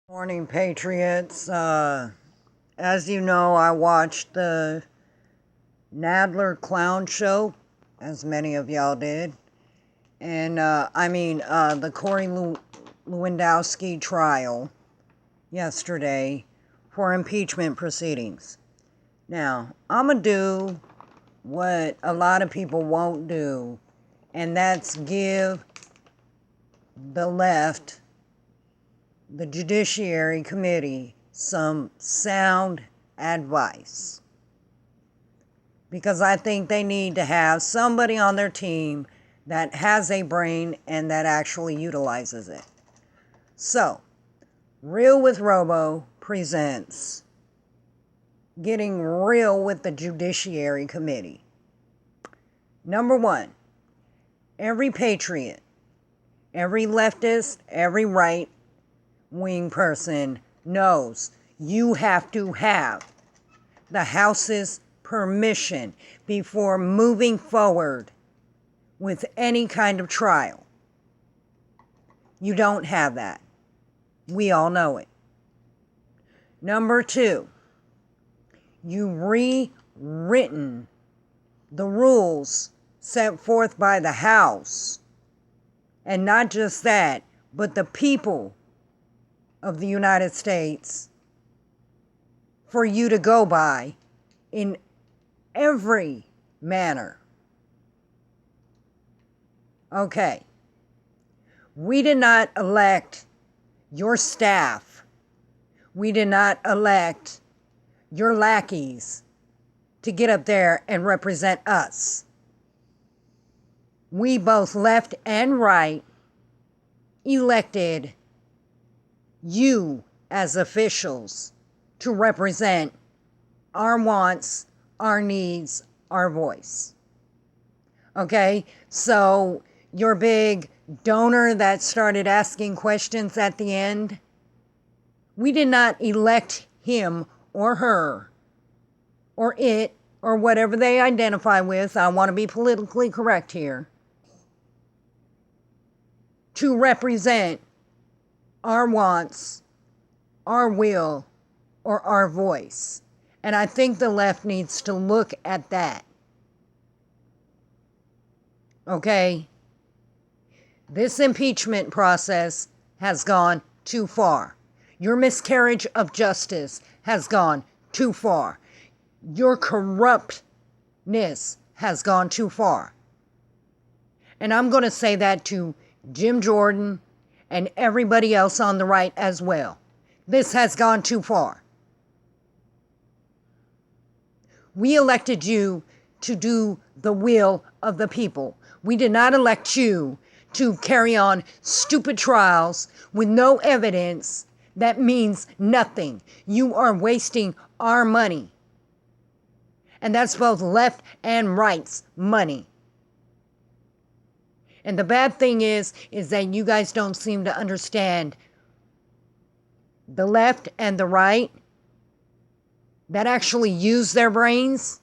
Morning, Patriots. As you know, I watched the Nadler clown show, as many of y'all did. And, the Corey Lewandowski trial yesterday for impeachment proceedings. Now, I'm going to do what a lot of people won't do, and that's give the left, the Judiciary Committee, some sound advice. Because I think they need to have somebody on their team that has a brain and that actually utilizes it. So, Real with Robo presents Getting Real with the Judiciary Committee. Number one, every patriot, every leftist, every right-wing person knows you have to have the House's permission before moving forward with any kind of trial. You don't have that. We all know it. Number two, you've rewritten the rules set forth by the House. And not just that, but the people of the United States for you to go by in every manner. Okay. We did not elect your staff. We did not elect your lackeys to get up there and represent us. We, both left and right, elected you as officials to represent our wants, our needs, our voice. Okay? So your big donor that started asking questions at the end, we did not elect him or her or it or whatever they identify with. I want to be politically correct here. To represent our wants, our will, or our voice. And I think the left needs to look at that. Okay? This impeachment process has gone too far. Your miscarriage of justice has gone too far. Your corruptness has gone too far. And I'm going to say that to Jim Jordan and everybody else on the right as well. This has gone too far. We elected you to do the will of the people. We did not elect you to carry on stupid trials with no evidence that means nothing. You are wasting our money. And that's both left and right's money. And the bad thing is that you guys don't seem to understand the left and the right that actually use their brains.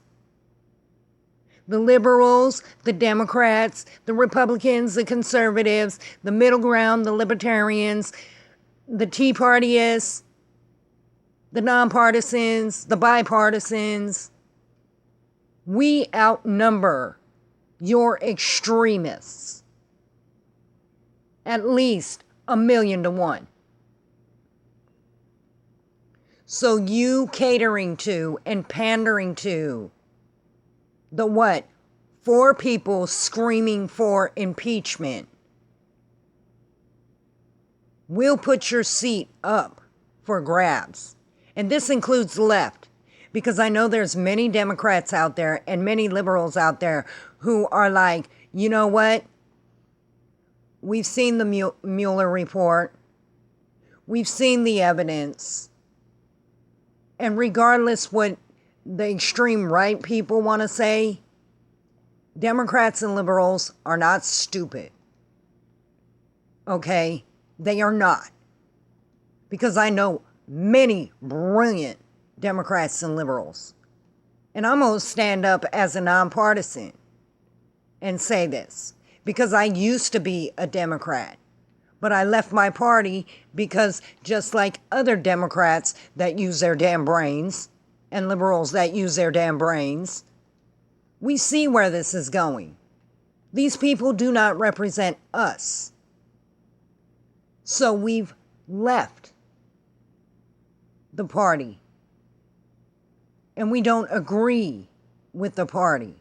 The liberals, the Democrats, the Republicans, the conservatives, the middle ground, the libertarians, the Tea Partyists, the nonpartisans, the bipartisans. We outnumber your extremists at least 1,000,000 to 1. So you catering to and pandering to the what? 4 people screaming for impeachment will put your seat up for grabs. And this includes the left. Because I know there's many Democrats out there and many liberals out there who are like, you know what? We've seen the Mueller report. We've seen the evidence. And regardless what the extreme right people want to say, Democrats and liberals are not stupid. Okay? They are not. Because I know many brilliant Democrats and liberals. And I'm going to stand up as a nonpartisan and say this. Because I used to be a Democrat. But I left my party because just like other Democrats that use their damn brains and liberals that use their damn brains, we see where this is going. These people do not represent us. So we've left the party. And we don't agree with the party.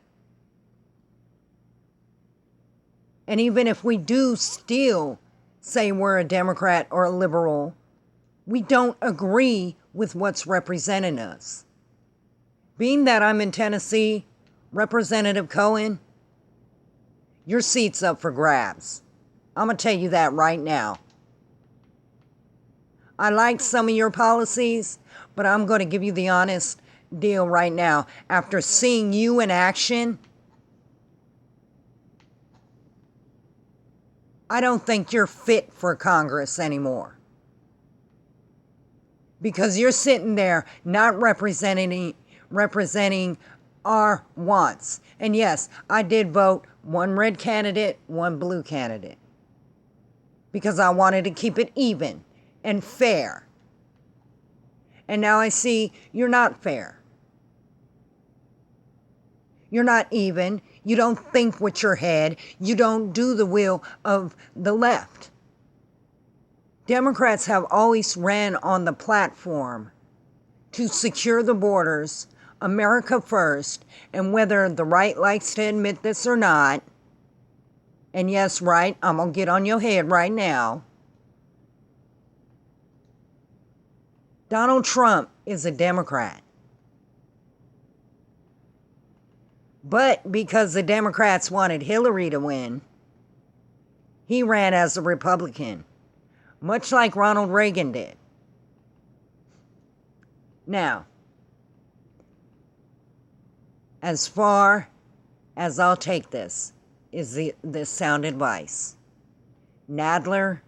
And even if we do still say we're a Democrat or a liberal, we don't agree with what's representing us. Being that I'm in Tennessee, Representative Cohen, your seat's up for grabs. I'm going to tell you that right now. I like some of your policies, but I'm going to give you the honest deal right now. After seeing you in action, I don't think you're fit for Congress anymore. Because you're sitting there not representing our wants. And yes, I did vote one red candidate, one blue candidate. Because I wanted to keep it even and fair. And now I see you're not fair. You're not even. You don't think with your head. You don't do the will of the left. Democrats have always ran on the platform to secure the borders, America first, and whether the right likes to admit this or not, and yes, right, I'm going to get on your head right now, Donald Trump is a Democrat. But because the Democrats wanted Hillary to win, he ran as a Republican, much like Ronald Reagan did. Now, as far as I'll take this, is this sound advice. Nadler,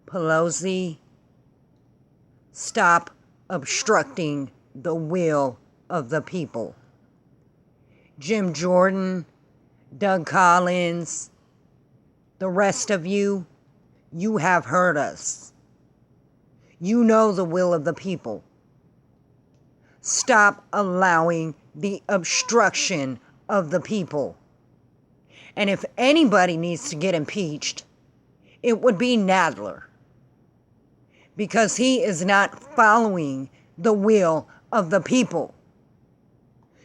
Pelosi, stop obstructing the will of the people. Jim Jordan, Doug Collins, the rest of you, you have heard us. You know the will of the people. Stop allowing the obstruction of the people. And if anybody needs to get impeached, it would be Nadler. Because he is not following the will of the people.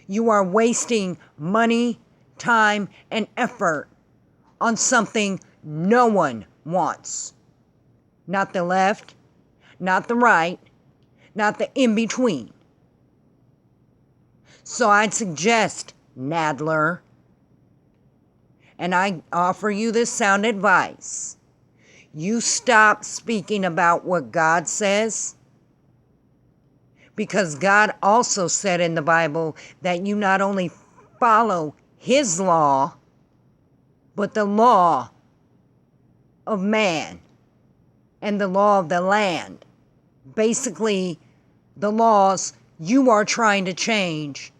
You are wasting money, time, and effort on something no one wants. Not the left, not the right, not the in-between. So I'd suggest, Nadler, and I offer you this sound advice, you stop speaking about what God says. Because God also said in the Bible that you not only follow his law, but the law of man and the law of the land. Basically, the laws you are trying to change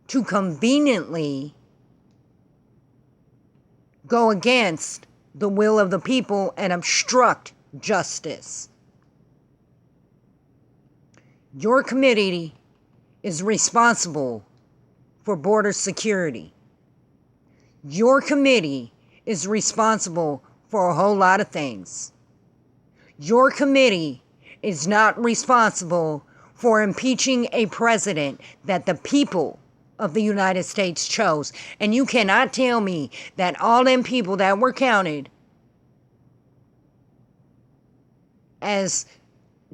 to conveniently go against the will of the people and obstruct justice. Your committee is responsible for border security. Your committee is responsible for a whole lot of things. Your committee is not responsible for impeaching a president that the people of the United States chose. And you cannot tell me that all them people that were counted as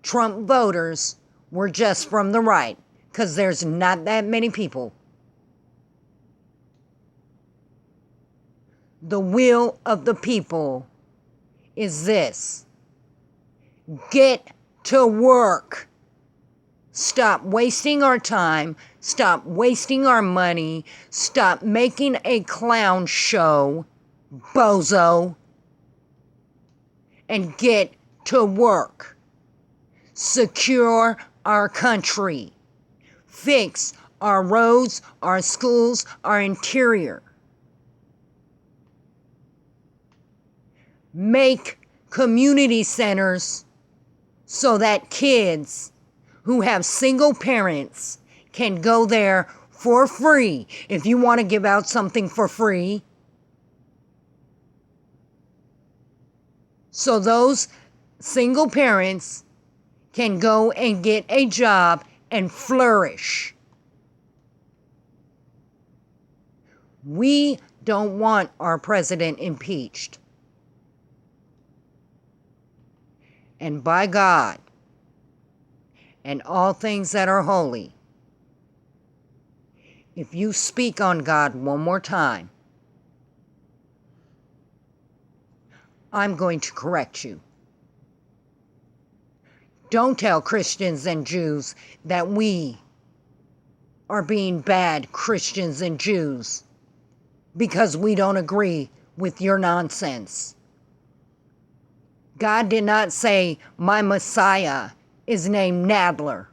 Trump voters were just from the right, because there's not that many people. The will of the people is this. Get to work. Stop wasting our time. Stop wasting our money. Stop making a clown show, bozo. And get to work. Secure our country. Fix our roads, our schools, our interior. make community centers so that kids who have single parents can go there for free. If you want to give out something for free, so those single parents can go and get a job and flourish. We don't want our president impeached. And by God and all things that are holy, if you speak on God one more time, I'm going to correct you. Don't tell Christians and Jews that we are being bad Christians and Jews because we don't agree with your nonsense. God did not say my Messiah is named Nadler.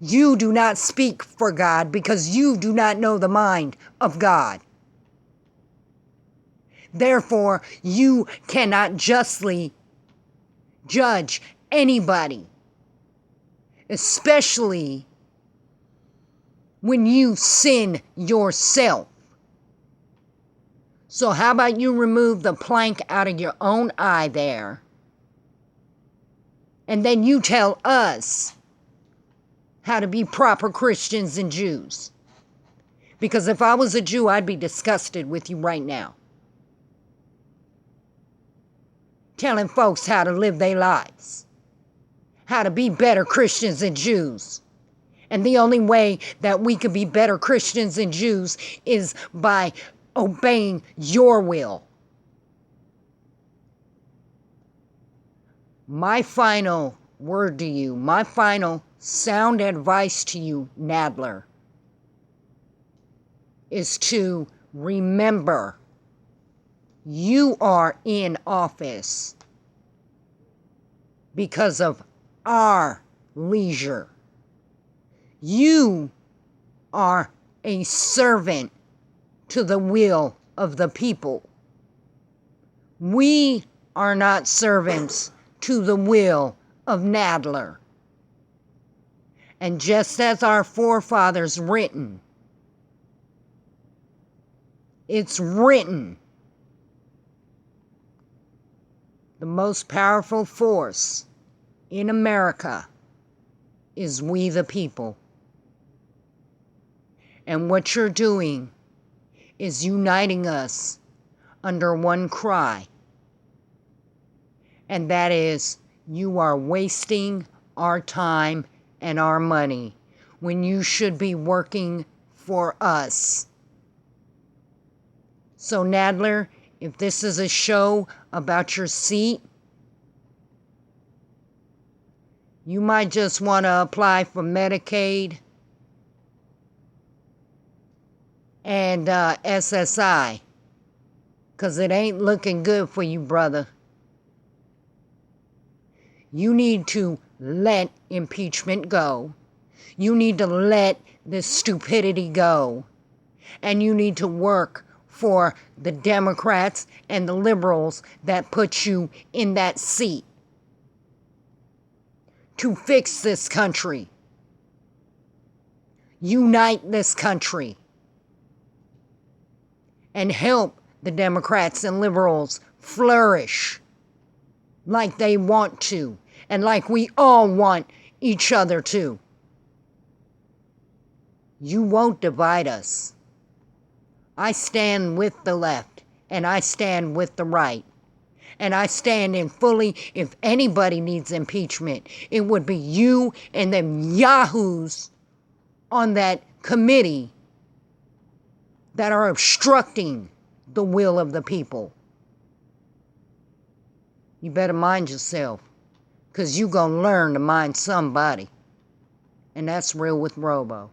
You do not speak for God because you do not know the mind of God. Therefore, you cannot justly judge anybody, especially when you sin yourself. So how about you remove the plank out of your own eye there, and then you tell us how to be proper Christians and Jews. Because if I was a Jew, I'd be disgusted with you right now. Telling folks how to live their lives, how to be better Christians and Jews. And the only way that we could be better Christians and Jews is by obeying your will. My final word to you, my final sound advice to you, Nadler, is to remember you are in office because of our leisure. You are a servant to the will of the people. We are not servants to the will of Nadler. And just as our forefathers written, it's written, the most powerful force in America is we the people. And what you're doing is uniting us under one cry. And that is, you are wasting our time and our money when you should be working for us. So Nadler, if this is a show about your seat, you might just want to apply for Medicaid and SSI, because it ain't looking good for you, brother. You need to let impeachment go. You need to let this stupidity go. And you need to work for the Democrats and the liberals that put you in that seat to fix this country. Unite this country. And help the Democrats and liberals flourish like they want to, and like we all want each other to. You won't divide us. I stand with the left, and I stand with the right. And I stand in fully, if anybody needs impeachment, it would be you and them yahoos on that committee that are obstructing the will of the people. You better mind yourself, because you gonna learn to mind somebody. And that's real with Robo.